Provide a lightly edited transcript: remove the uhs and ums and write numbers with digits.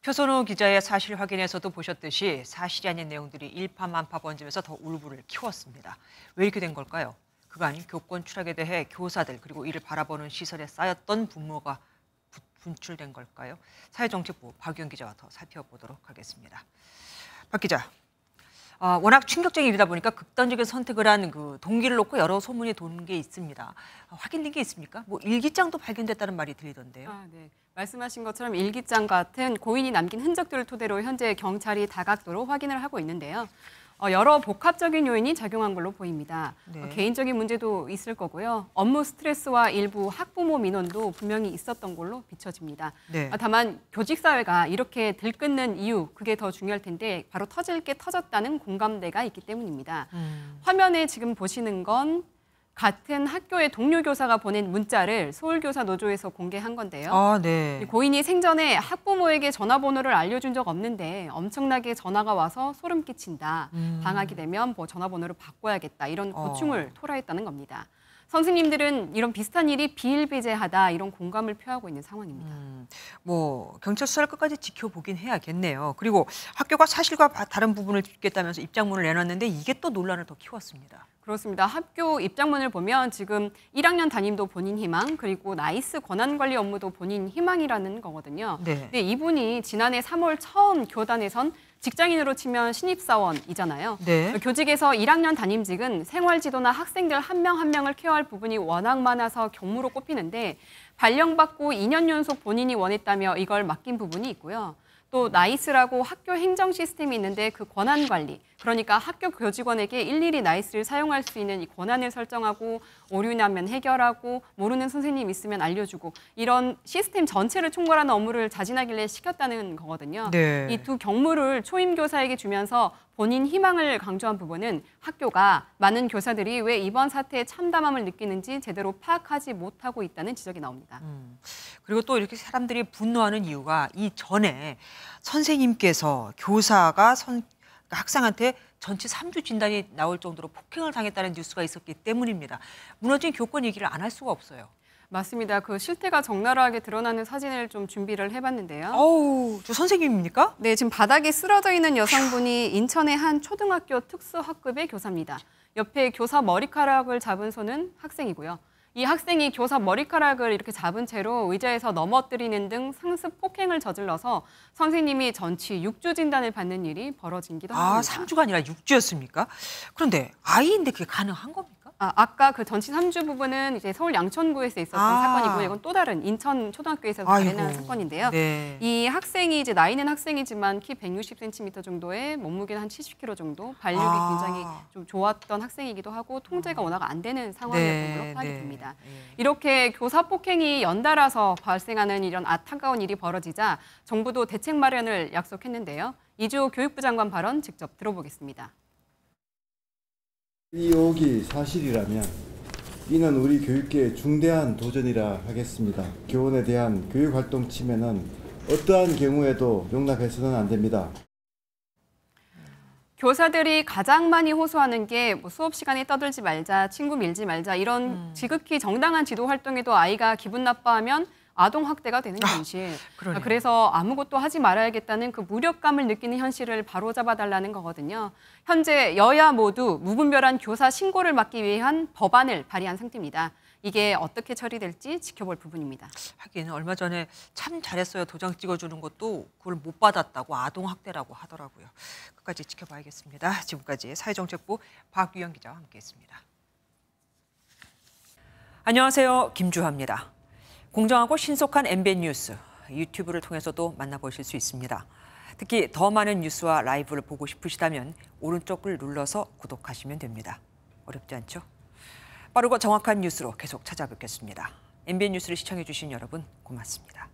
표선호 기자의 사실 확인에서도 보셨듯이 사실이 아닌 내용들이 일파만파 번지면서 더 울분을 키웠습니다. 왜 이렇게 된 걸까요? 그간 교권 추락에 대해 교사들 그리고 이를 바라보는 시선에 쌓였던 분노가 분출된 걸까요? 사회정책부 박유영 기자와 더 살펴보도록 하겠습니다. 박 기자, 워낙 충격적인 일이다 보니까 극단적인 선택을 한 그 동기를 놓고 여러 소문이 도는 게 있습니다. 확인된 게 있습니까? 뭐 일기장도 발견됐다는 말이 들리던데요. 네. 말씀하신 것처럼 일기장 같은 고인이 남긴 흔적들을 토대로 현재 경찰이 다각도로 확인을 하고 있는데요. 여러 복합적인 요인이 작용한 걸로 보입니다. 네. 개인적인 문제도 있을 거고요. 업무 스트레스와 일부 학부모 민원도 분명히 있었던 걸로 비춰집니다. 네. 다만 교직사회가 이렇게 들끓는 이유, 그게 더 중요할 텐데 바로 터질 게 터졌다는 공감대가 있기 때문입니다. 화면에 지금 보시는 건 같은 학교의 동료 교사가 보낸 문자를 서울교사 노조에서 공개한 건데요. 네. 고인이 생전에 학부모에게 전화번호를 알려준 적 없는데 엄청나게 전화가 와서 소름 끼친다. 방학이 되면 뭐 전화번호를 바꿔야겠다. 이런 고충을 토로했다는 겁니다. 선생님들은 이런 비슷한 일이 비일비재하다 이런 공감을 표하고 있는 상황입니다. 뭐 경찰 수사를 끝까지 지켜보긴 해야겠네요. 그리고 학교가 사실과 다른 부분을 짚겠다면서 입장문을 내놨는데 이게 또 논란을 더 키웠습니다. 그렇습니다. 학교 입장문을 보면 지금 1학년 담임도 본인 희망, 그리고 나이스 권한관리 업무도 본인 희망이라는 거거든요. 네. 근데 이분이 지난해 3월 처음 교단에선 직장인으로 치면 신입사원이잖아요. 네. 교직에서 1학년 담임직은 생활지도나 학생들 한 명 한 명을 케어할 부분이 워낙 많아서 경무로 꼽히는데 발령받고 2년 연속 본인이 원했다며 이걸 맡긴 부분이 있고요. 또 나이스라고 학교 행정 시스템이 있는데 그 권한 관리, 그러니까 학교 교직원에게 일일이 나이스를 사용할 수 있는 이 권한을 설정하고 오류 나면 해결하고 모르는 선생님 있으면 알려주고 이런 시스템 전체를 총괄하는 업무를 자진하길래 시켰다는 거거든요. 네. 이 두 경무를 초임 교사에게 주면서 본인 희망을 강조한 부분은 학교가 많은 교사들이 왜 이번 사태에 참담함을 느끼는지 제대로 파악하지 못하고 있다는 지적이 나옵니다. 그리고 또 이렇게 사람들이 분노하는 이유가 이전에 선생님께서 교사가 학생한테 전치 3주 진단이 나올 정도로 폭행을 당했다는 뉴스가 있었기 때문입니다. 무너진 교권 얘기를 안 할 수가 없어요. 맞습니다. 그 실태가 적나라하게 드러나는 사진을 좀 준비를 해봤는데요. 저 선생님입니까? 네, 지금 바닥에 쓰러져 있는 여성분이 인천의 한 초등학교 특수학급의 교사입니다. 옆에 교사 머리카락을 잡은 손은 학생이고요. 이 학생이 교사 머리카락을 이렇게 잡은 채로 의자에서 넘어뜨리는 등 상습 폭행을 저질러서 선생님이 전치 6주 진단을 받는 일이 벌어진기도 합니다. 3주가 아니라 6주였습니까? 그런데 아이인데 그게 가능한 겁니까? 아까 그 전치 3주 부분은 이제 서울 양천구에서 있었던 사건이고요. 이건 또 다른 인천 초등학교에서 발생한 사건인데요. 네. 이 학생이 이제 나이는 학생이지만 키 160cm 정도에 몸무게는 한 70kg 정도, 발육이 굉장히 좀 좋았던 학생이기도 하고 통제가 워낙 안 되는 상황이었던 걸로 파악이 됩니다. 이렇게 교사 폭행이 연달아서 발생하는 이런 안타까운 일이 벌어지자 정부도 대책 마련을 약속했는데요. 이주호 교육부 장관 발언 직접 들어보겠습니다. 이 의혹이 사실이라면 이는 우리 교육계의 중대한 도전이라 하겠습니다. 교원에 대한 교육활동 침해는 어떠한 경우에도 용납해서는 안 됩니다. 교사들이 가장 많이 호소하는 게 뭐 수업 시간에 떠들지 말자, 친구 밀지 말자 이런 지극히 정당한 지도 활동에도 아이가 기분 나빠하면 아동학대가 되는 현실. 그래서 아무것도 하지 말아야겠다는 그 무력감을 느끼는 현실을 바로잡아달라는 거거든요. 현재 여야 모두 무분별한 교사 신고를 막기 위한 법안을 발의한 상태입니다. 이게 어떻게 처리될지 지켜볼 부분입니다. 하긴 얼마 전에 참 잘했어요. 도장 찍어주는 것도 그걸 못 받았다고 아동학대라고 하더라고요. 끝까지 지켜봐야겠습니다. 지금까지 사회정책부 박유영 기자와 함께했습니다. 안녕하세요. 김주하입니다. 공정하고 신속한 MBN 뉴스, 유튜브를 통해서도 만나보실 수 있습니다. 특히 더 많은 뉴스와 라이브를 보고 싶으시다면 오른쪽을 눌러서 구독하시면 됩니다. 어렵지 않죠? 빠르고 정확한 뉴스로 계속 찾아뵙겠습니다. MBN 뉴스를 시청해주신 여러분 고맙습니다.